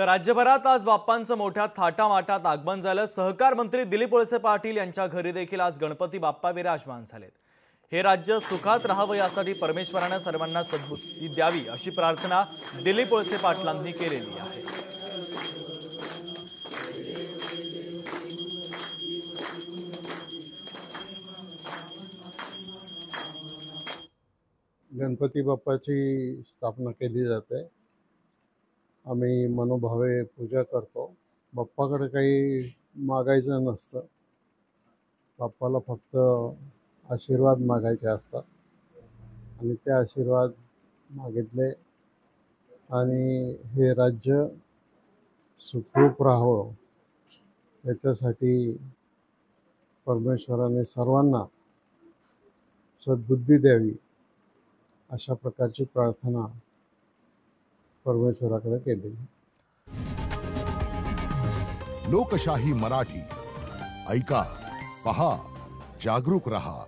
तर राज्यभरात आज बाप्पांचं मोठ्या थाटामाटात आगमन झालं। सहकार मंत्री दिलीप वळसे पाटील यांच्या घरी देखील आज गणपती बाप्पा विराजमान झालेत। हे राज्य सुखात राहावं यासाठी परमेश्वराने सर्वांना सद्बुद्धी द्यावी अशी प्रार्थना दिलीप वळसे पाटलांनी केलेली आहे। गणपती बाप्पाची स्थापना केली जाते। आम्ही मनोभावे पूजा करतो। बाप्पाकडे काही मागायचं नसतं, बाप्पाला फक्त आशीर्वाद मागायचे असतात आणि ते आशीर्वाद मागितले आणि हे राज्य सुखरूप राहावं याच्यासाठी परमेश्वराने सर्वांना सद्बुद्धी द्यावी अशा प्रकारची प्रार्थना परमेश्वराकडे केली। लोकशाही मराठी ऐका, पहा, जागरूक रहा।